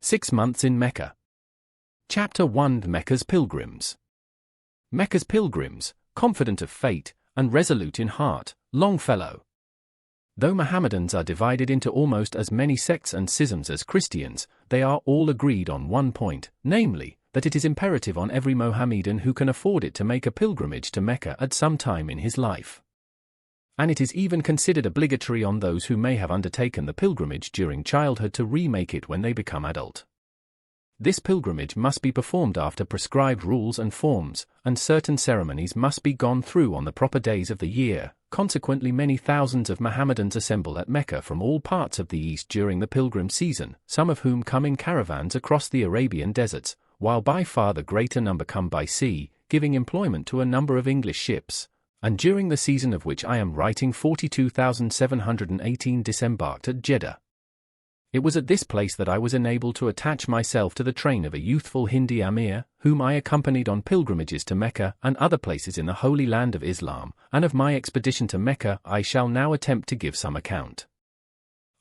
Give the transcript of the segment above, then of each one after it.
6 months in Mecca. Chapter 1: Mecca's Pilgrims. Mecca's pilgrims, confident of fate, and resolute in heart, Longfellow. Though Mohammedans are divided into almost as many sects and schisms as Christians, they are all agreed on one point, namely, that it is imperative on every Mohammedan who can afford it to make a pilgrimage to Mecca at some time in his life. And it is even considered obligatory on those who may have undertaken the pilgrimage during childhood to remake it when they become adult. This pilgrimage must be performed after prescribed rules and forms, and certain ceremonies must be gone through on the proper days of the year. Consequently, many thousands of Mohammedans assemble at Mecca from all parts of the East during the pilgrim season, some of whom come in caravans across the Arabian deserts, while by far the greater number come by sea, giving employment to a number of English ships. And during the season of which I am writing, 42,718 disembarked at Jeddah. It was at this place that I was enabled to attach myself to the train of a youthful Hindi Amir, whom I accompanied on pilgrimages to Mecca and other places in the Holy Land of Islam, and of my expedition to Mecca I shall now attempt to give some account.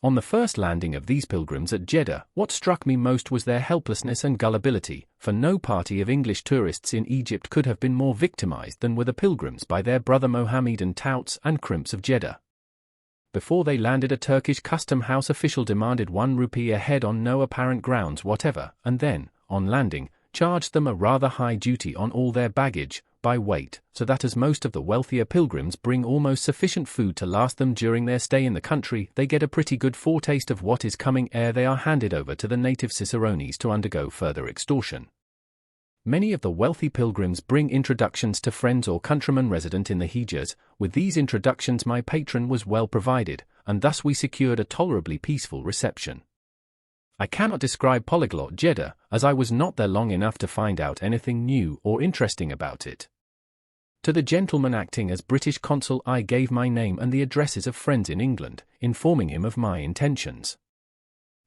On the first landing of these pilgrims at Jeddah, what struck me most was their helplessness and gullibility, for no party of English tourists in Egypt could have been more victimized than were the pilgrims by their brother Mohammedan touts and crimps of Jeddah. Before they landed, a Turkish custom house official demanded 1 rupee a head on no apparent grounds whatever, and then, on landing, charged them a rather high duty on all their baggage, by weight, so that as most of the wealthier pilgrims bring almost sufficient food to last them during their stay in the country, they get a pretty good foretaste of what is coming ere they are handed over to the native cicerones to undergo further extortion. Many of the wealthy pilgrims bring introductions to friends or countrymen resident in the Hijaz. With these introductions my patron was well provided, and thus we secured a tolerably peaceful reception. I cannot describe polyglot Jeddah, as I was not there long enough to find out anything new or interesting about it. To the gentleman acting as British consul I gave my name and the addresses of friends in England, informing him of my intentions.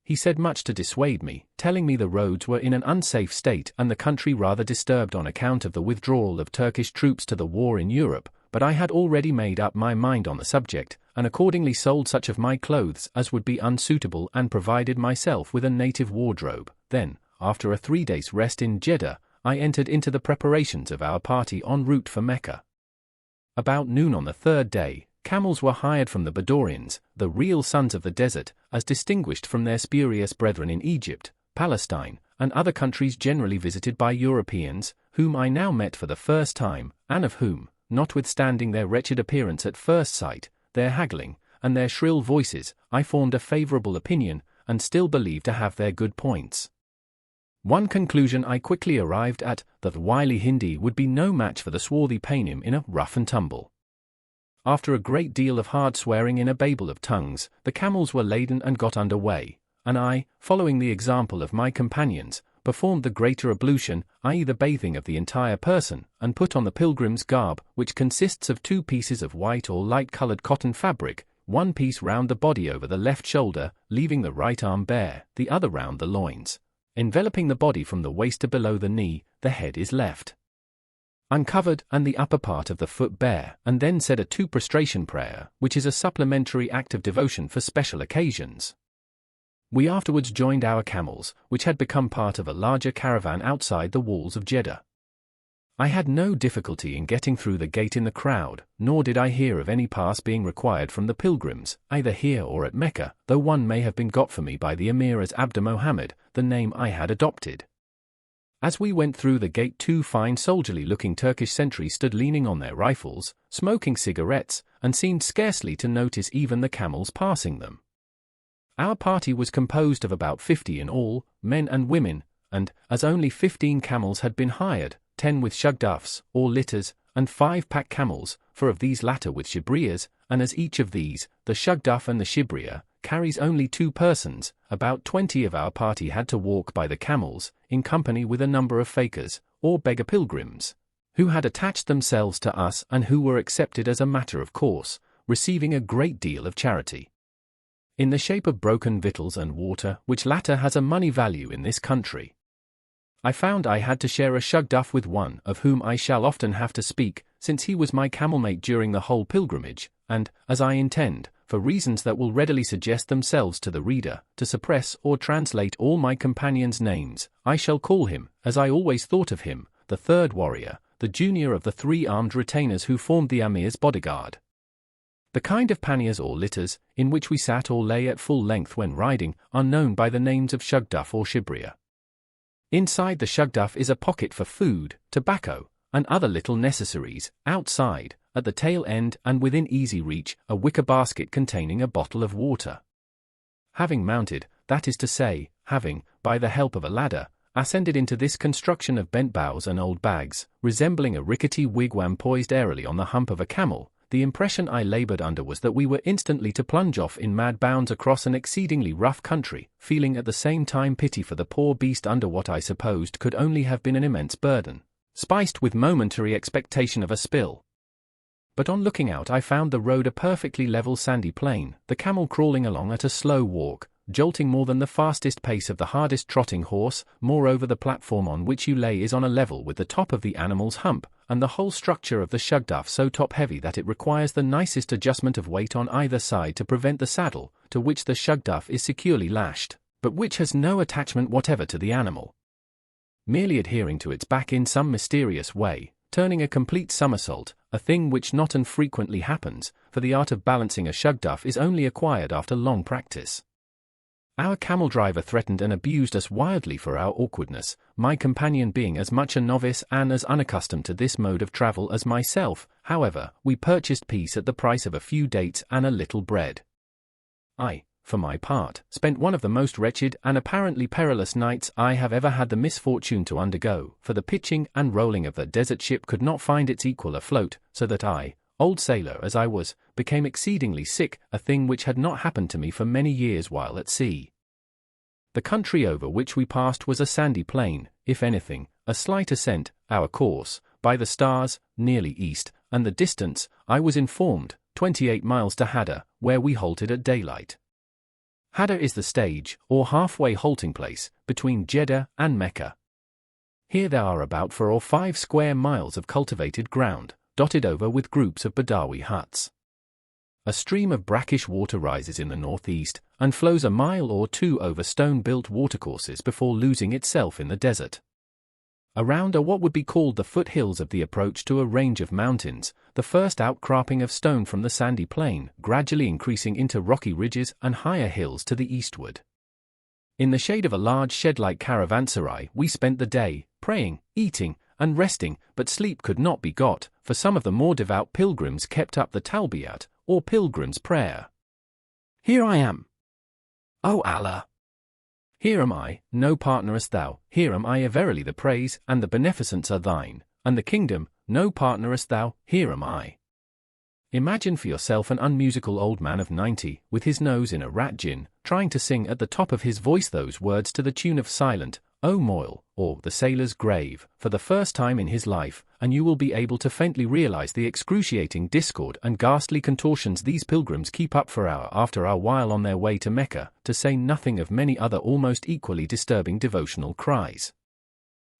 He said much to dissuade me, telling me the roads were in an unsafe state and the country rather disturbed on account of the withdrawal of Turkish troops to the war in Europe, but I had already made up my mind on the subject, and accordingly sold such of my clothes as would be unsuitable and provided myself with a native wardrobe. Then, after a 3 days' rest in Jeddah, I entered into the preparations of our party en route for Mecca. About noon on the 3rd day, camels were hired from the Bedouins, the real sons of the desert, as distinguished from their spurious brethren in Egypt, Palestine, and other countries generally visited by Europeans, whom I now met for the first time, and of whom, notwithstanding their wretched appearance at first sight, their haggling, and their shrill voices, I formed a favorable opinion, and still believe to have their good points. One conclusion I quickly arrived at, that the wily Hindi would be no match for the swarthy Paynim in a rough and tumble. After a great deal of hard swearing in a babel of tongues, the camels were laden and got under way, and I, following the example of my companions, performed the greater ablution, i.e. the bathing of the entire person, and put on the pilgrim's garb, which consists of 2 pieces of white or light-colored cotton fabric, 1 piece round the body over the left shoulder, leaving the right arm bare, the other round the loins. Enveloping the body from the waist to below the knee, the head is left uncovered and the upper part of the foot bare, and then said a 2 prostration prayer, which is a supplementary act of devotion for special occasions. We afterwards joined our camels, which had become part of a larger caravan outside the walls of Jeddah. I had no difficulty in getting through the gate in the crowd, nor did I hear of any pass being required from the pilgrims, either here or at Mecca, though one may have been got for me by the Emir as Abd Mohammed, the name I had adopted. As we went through the gate, 2 fine soldierly-looking Turkish sentries stood leaning on their rifles, smoking cigarettes, and seemed scarcely to notice even the camels passing them. Our party was composed of about 50 in all, men and women, and, as only 15 camels had been hired, 10 with shugdafs, or litters, and 5 pack camels, 4 of these latter with shibrias, and as each of these, the shugdaf and the shibria, carries only 2 persons, about 20 of our party had to walk by the camels, in company with a number of fakirs, or beggar pilgrims, who had attached themselves to us and who were accepted as a matter of course, receiving a great deal of charity in the shape of broken victuals and water, which latter has a money value in this country. I found I had to share a shugdaf with one of whom I shall often have to speak, since he was my camel-mate during the whole pilgrimage, and, as I intend, for reasons that will readily suggest themselves to the reader, to suppress or translate all my companions' names, I shall call him, as I always thought of him, the third warrior, the junior of the 3 armed retainers who formed the Amir's bodyguard. The kind of panniers or litters, in which we sat or lay at full length when riding, are known by the names of shugduf or shibria. Inside the shugduf is a pocket for food, tobacco, and other little necessaries. Outside, at the tail end and within easy reach, a wicker basket containing a bottle of water. Having mounted, that is to say, having, by the help of a ladder, ascended into this construction of bent boughs and old bags, resembling a rickety wigwam poised airily on the hump of a camel, the impression I labored under was that we were instantly to plunge off in mad bounds across an exceedingly rough country, feeling at the same time pity for the poor beast under what I supposed could only have been an immense burden, spiced with momentary expectation of a spill. But on looking out I found the road a perfectly level sandy plain, the camel crawling along at a slow walk, jolting more than the fastest pace of the hardest trotting horse. Moreover, the platform on which you lay is on a level with the top of the animal's hump, and the whole structure of the shugduf so top-heavy that it requires the nicest adjustment of weight on either side to prevent the saddle, to which the shugduf is securely lashed, but which has no attachment whatever to the animal, merely adhering to its back in some mysterious way, turning a complete somersault, a thing which not infrequently happens, for the art of balancing a shugduf is only acquired after long practice. Our camel driver threatened and abused us wildly for our awkwardness, my companion being as much a novice and as unaccustomed to this mode of travel as myself. However, we purchased peace at the price of a few dates and a little bread. I, for my part, spent one of the most wretched and apparently perilous nights I have ever had the misfortune to undergo, for the pitching and rolling of the desert ship could not find its equal afloat, so that I, old sailor as I was, became exceedingly sick, a thing which had not happened to me for many years while at sea. The country over which we passed was a sandy plain, if anything, a slight ascent, our course, by the stars, nearly east, and the distance, I was informed, 28 miles to Hadda, where we halted at daylight. Hadda is the stage, or halfway halting place, between Jeddah and Mecca. Here there are about 4 or 5 square miles of cultivated ground, dotted over with groups of Badawi huts. A stream of brackish water rises in the northeast, and flows a mile or 2 over stone-built watercourses before losing itself in the desert. Around are what would be called the foothills of the approach to a range of mountains, the first outcropping of stone from the sandy plain, gradually increasing into rocky ridges and higher hills to the eastward. In the shade of a large shed-like caravanserai we spent the day, praying, eating, and resting, but sleep could not be got, for some of the more devout pilgrims kept up the talbiyat, or pilgrim's prayer. Here I am, O Allah! Here am I, no partnerest thou, here am I, verily the praise and the beneficence are thine, and the kingdom, no partnerest thou, here am I. Imagine for yourself an unmusical old man of 90, with his nose in a rat gin, trying to sing at the top of his voice those words to the tune of Silent, O Moyle, or The Sailor's Grave, for the first time in his life, and you will be able to faintly realize the excruciating discord and ghastly contortions these pilgrims keep up for hour after hour while on their way to Mecca, to say nothing of many other almost equally disturbing devotional cries.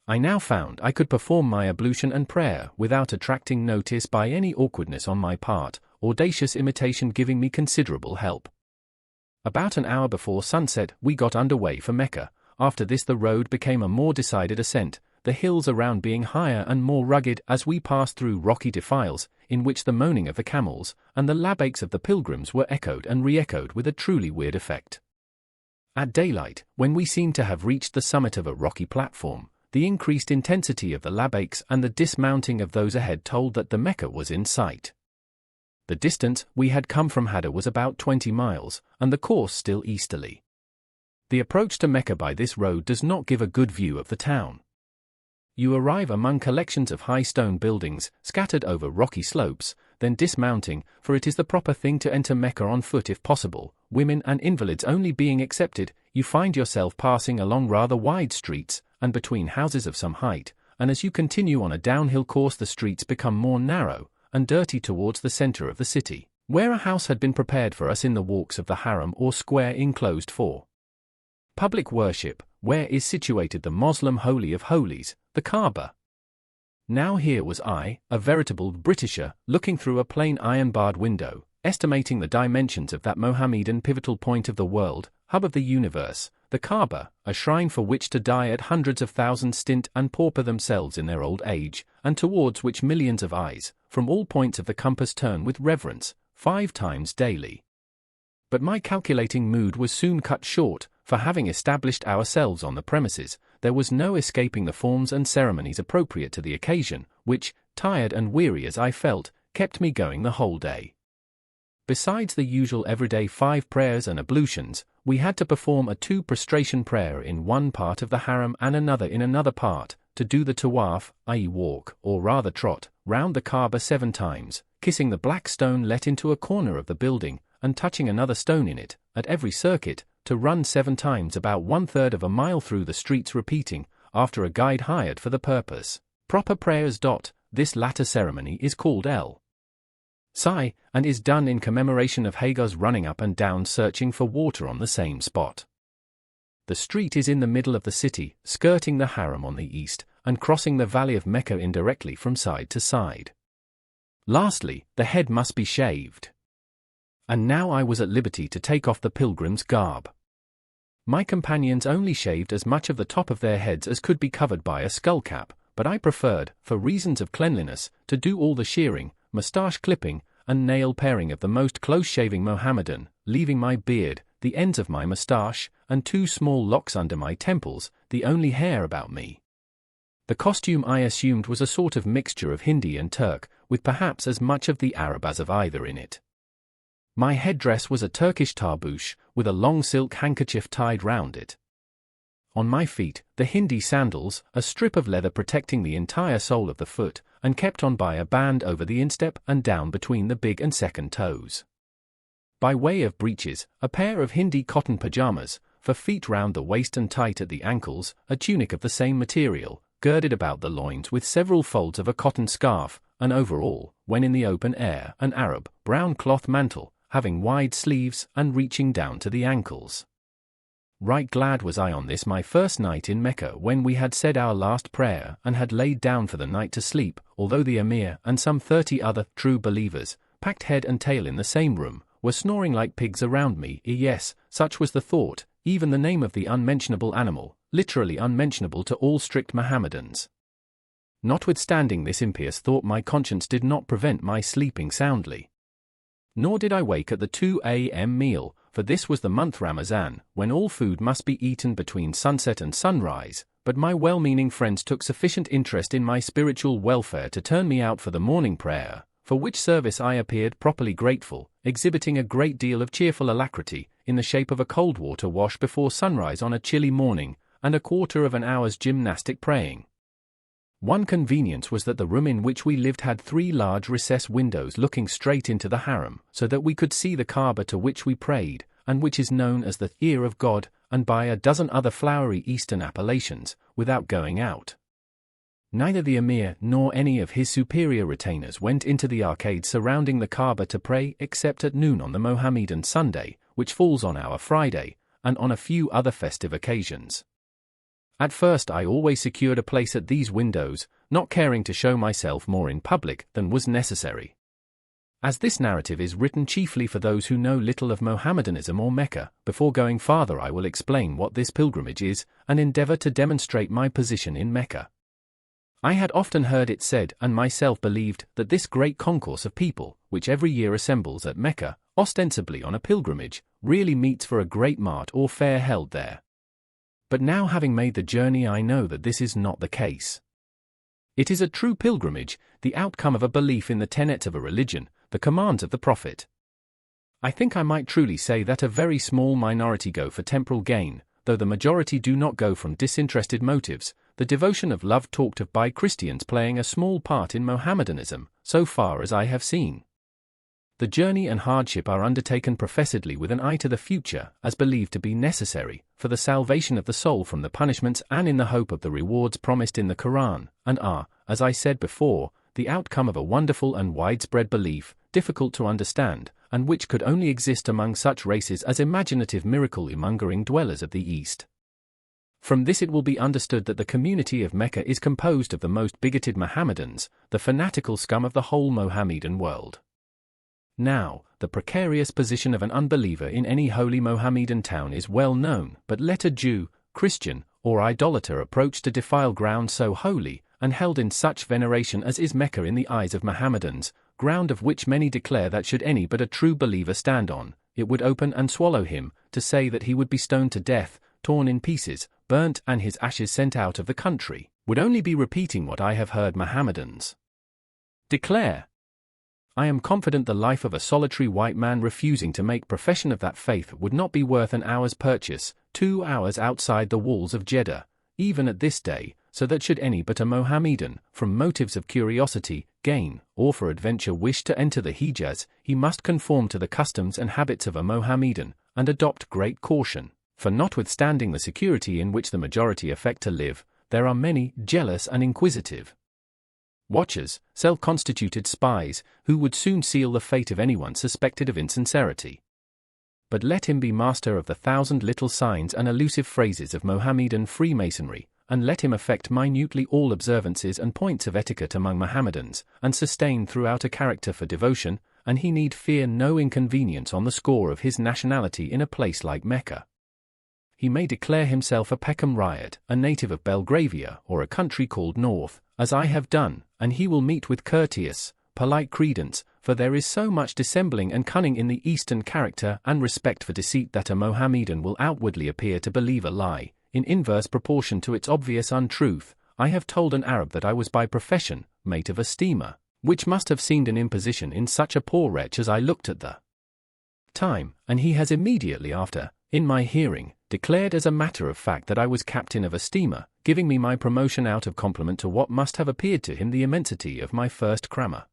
I now found I could perform my ablution and prayer without attracting notice by any awkwardness on my part, audacious imitation giving me considerable help. About an hour before sunset we got under way for Mecca. After this the road became a more decided ascent, the hills around being higher and more rugged as we passed through rocky defiles, in which the moaning of the camels and the labbakes of the pilgrims were echoed and re-echoed with a truly weird effect. At daylight, when we seemed to have reached the summit of a rocky platform, the increased intensity of the labbakes and the dismounting of those ahead told that the Mecca was in sight. The distance we had come from Hadda was about 20 miles, and the course still easterly. The approach to Mecca by this road does not give a good view of the town. You arrive among collections of high stone buildings, scattered over rocky slopes, then dismounting, for it is the proper thing to enter Mecca on foot if possible, women and invalids only being excepted, you find yourself passing along rather wide streets, and between houses of some height, and as you continue on a downhill course the streets become more narrow and dirty towards the center of the city, where a house had been prepared for us in the walks of the haram or square enclosed for public worship, where is situated the Moslem Holy of Holies, the Kaaba. Now here was I, a veritable Britisher, looking through a plain iron-barred window, estimating the dimensions of that Mohammedan pivotal point of the world, hub of the universe, the Kaaba, a shrine for which to die at hundreds of thousands stint and pauper themselves in their old age, and towards which millions of eyes, from all points of the compass turn with reverence, 5 times daily. But my calculating mood was soon cut short, for having established ourselves on the premises, there was no escaping the forms and ceremonies appropriate to the occasion, which, tired and weary as I felt, kept me going the whole day. Besides the usual everyday 5 prayers and ablutions, we had to perform a 2 prostration prayer in one part of the harem and another in another part, to do the tawaf, i.e. walk, or rather trot, round the Kaaba 7 times, kissing the black stone let into a corner of the building, and touching another stone in it, at every circuit, to run 7 times about 1/3 of a mile through the streets repeating, after a guide hired for the purpose, proper prayers. This latter ceremony is called Sai, and is done in commemoration of Hagar's running up and down searching for water on the same spot. The street is in the middle of the city, skirting the harem on the east, and crossing the valley of Mecca indirectly from side to side. Lastly, the head must be shaved. And now I was at liberty to take off the pilgrim's garb. My companions only shaved as much of the top of their heads as could be covered by a skull cap, but I preferred, for reasons of cleanliness, to do all the shearing, moustache clipping, and nail paring of the most close-shaving Mohammedan, leaving my beard, the ends of my moustache, and 2 small locks under my temples, the only hair about me. The costume I assumed was a sort of mixture of Hindi and Turk, with perhaps as much of the Arab as of either in it. My headdress was a Turkish tarbouch, with a long silk handkerchief tied round it. On my feet, the Hindi sandals, a strip of leather protecting the entire sole of the foot, and kept on by a band over the instep and down between the big and second toes. By way of breeches, a pair of Hindi cotton pajamas, for feet round the waist and tight at the ankles, a tunic of the same material, girded about the loins with several folds of a cotton scarf, and over all, when in the open air, an Arab, brown cloth mantle, having wide sleeves and reaching down to the ankles. Right glad was I on this my first night in Mecca when we had said our last prayer and had laid down for the night to sleep, although the Emir and some 30 other true believers, packed head and tail in the same room, were snoring like pigs around me. Yes, such was the thought, even the name of the unmentionable animal, literally unmentionable to all strict Mohammedans. Notwithstanding this impious thought, my conscience did not prevent my sleeping soundly. Nor did I wake at the 2 a.m. meal, for this was the month Ramazan, when all food must be eaten between sunset and sunrise, but my well-meaning friends took sufficient interest in my spiritual welfare to turn me out for the morning prayer, for which service I appeared properly grateful, exhibiting a great deal of cheerful alacrity, in the shape of a cold water wash before sunrise on a chilly morning, and a quarter of an hour's gymnastic praying. One convenience was that the room in which we lived had 3 large recess windows looking straight into the harem, so that we could see the Kaaba to which we prayed, and which is known as the ear of God, and by a dozen other flowery Eastern appellations, without going out. Neither the Emir nor any of his superior retainers went into the arcade surrounding the Kaaba to pray except at noon on the Mohammedan Sunday, which falls on our Friday, and on a few other festive occasions. At first I always secured a place at these windows, not caring to show myself more in public than was necessary. As this narrative is written chiefly for those who know little of Mohammedanism or Mecca, before going farther I will explain what this pilgrimage is, and endeavor to demonstrate my position in Mecca. I had often heard it said, and myself believed, that this great concourse of people, which every year assembles at Mecca, ostensibly on a pilgrimage, really meets for a great mart or fair held there. But now having made the journey I know that this is not the case. It is a true pilgrimage, the outcome of a belief in the tenets of a religion, the commands of the Prophet. I think I might truly say that a very small minority go for temporal gain, though the majority do not go from disinterested motives, the devotion of love talked of by Christians playing a small part in Mohammedanism, so far as I have seen. The journey and hardship are undertaken professedly with an eye to the future, as believed to be necessary, for the salvation of the soul from the punishments and in the hope of the rewards promised in the Quran, and are, as I said before, the outcome of a wonderful and widespread belief, difficult to understand, and which could only exist among such races as imaginative miracle-mongering dwellers of the East. From this it will be understood that the community of Mecca is composed of the most bigoted Mohammedans, the fanatical scum of the whole Mohammedan world. Now, the precarious position of an unbeliever in any holy Mohammedan town is well known, but let a Jew, Christian, or idolater approach to defile ground so holy, and held in such veneration as is Mecca in the eyes of Mohammedans, ground of which many declare that should any but a true believer stand on, it would open and swallow him, to say that he would be stoned to death, torn in pieces, burnt and his ashes sent out of the country, would only be repeating what I have heard Mohammedans declare. I am confident the life of a solitary white man refusing to make profession of that faith would not be worth an hour's purchase, 2 hours outside the walls of Jeddah, even at this day, so that should any but a Mohammedan, from motives of curiosity, gain, or for adventure wish to enter the Hijaz, he must conform to the customs and habits of a Mohammedan, and adopt great caution, for notwithstanding the security in which the majority affect to live, there are many jealous and inquisitive watchers, self-constituted spies, who would soon seal the fate of anyone suspected of insincerity. But let him be master of the 1,000 little signs and elusive phrases of Mohammedan Freemasonry, and let him affect minutely all observances and points of etiquette among Mohammedans, and sustain throughout a character for devotion, and he need fear no inconvenience on the score of his nationality in a place like Mecca. He may declare himself a Peckham Riot, a native of Belgravia or a country called North, as I have done, and he will meet with courteous, polite credence, for there is so much dissembling and cunning in the Eastern character and respect for deceit that a Mohammedan will outwardly appear to believe a lie, in inverse proportion to its obvious untruth. I have told an Arab that I was by profession mate of a steamer, which must have seemed an imposition in such a poor wretch as I looked at the time, and he has immediately after, in my hearing, declared as a matter of fact that I was captain of a steamer, giving me my promotion out of compliment to what must have appeared to him the immensity of my first crammer.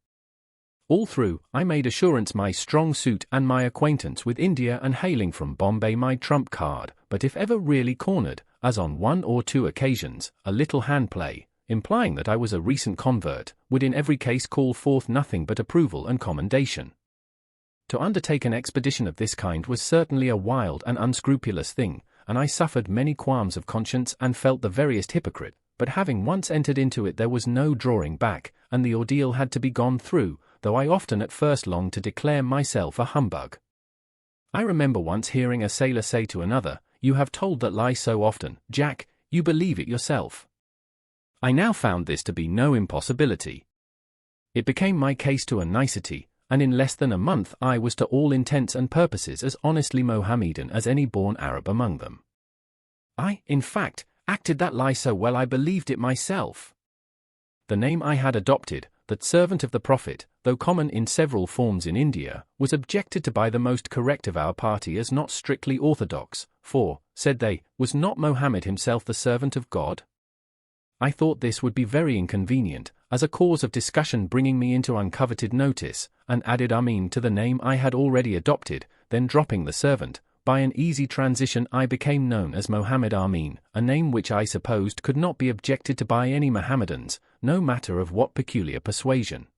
All through, I made assurance my strong suit and my acquaintance with India and hailing from Bombay my trump card, but if ever really cornered, as on 1 or 2 occasions, a little hand play, implying that I was a recent convert, would in every case call forth nothing but approval and commendation. To undertake an expedition of this kind was certainly a wild and unscrupulous thing, and I suffered many qualms of conscience and felt the veriest hypocrite, but having once entered into it there was no drawing back, and the ordeal had to be gone through, though I often at first longed to declare myself a humbug. I remember once hearing a sailor say to another, "You have told that lie so often, Jack, you believe it yourself." I now found this to be no impossibility. It became my case to a nicety, and in less than a month I was to all intents and purposes as honestly Mohammedan as any born Arab among them. I, in fact, acted that lie so well I believed it myself. The name I had adopted, that servant of the Prophet, though common in several forms in India, was objected to by the most correct of our party as not strictly orthodox, for, said they, was not Mohammed himself the servant of God? I thought this would be very inconvenient, as a cause of discussion bringing me into uncoveted notice, and added Amin to the name I had already adopted, then dropping the servant, by an easy transition I became known as Mohammed Amin, a name which I supposed could not be objected to by any Mohammedans, no matter of what peculiar persuasion.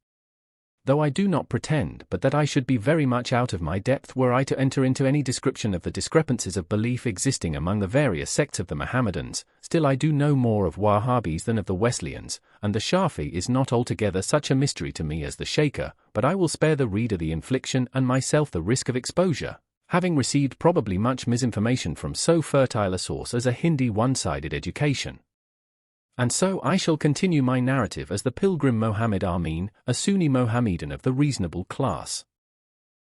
Though I do not pretend but that I should be very much out of my depth were I to enter into any description of the discrepancies of belief existing among the various sects of the Mohammedans, still I do no more of Wahhabis than of the Wesleyans, and the Shafi is not altogether such a mystery to me as the Shaker, but I will spare the reader the infliction and myself the risk of exposure, having received probably much misinformation from so fertile a source as a Hindi one-sided education. And so I shall continue my narrative as the pilgrim Mohammed Amin, a Sunni Mohammedan of the reasonable class.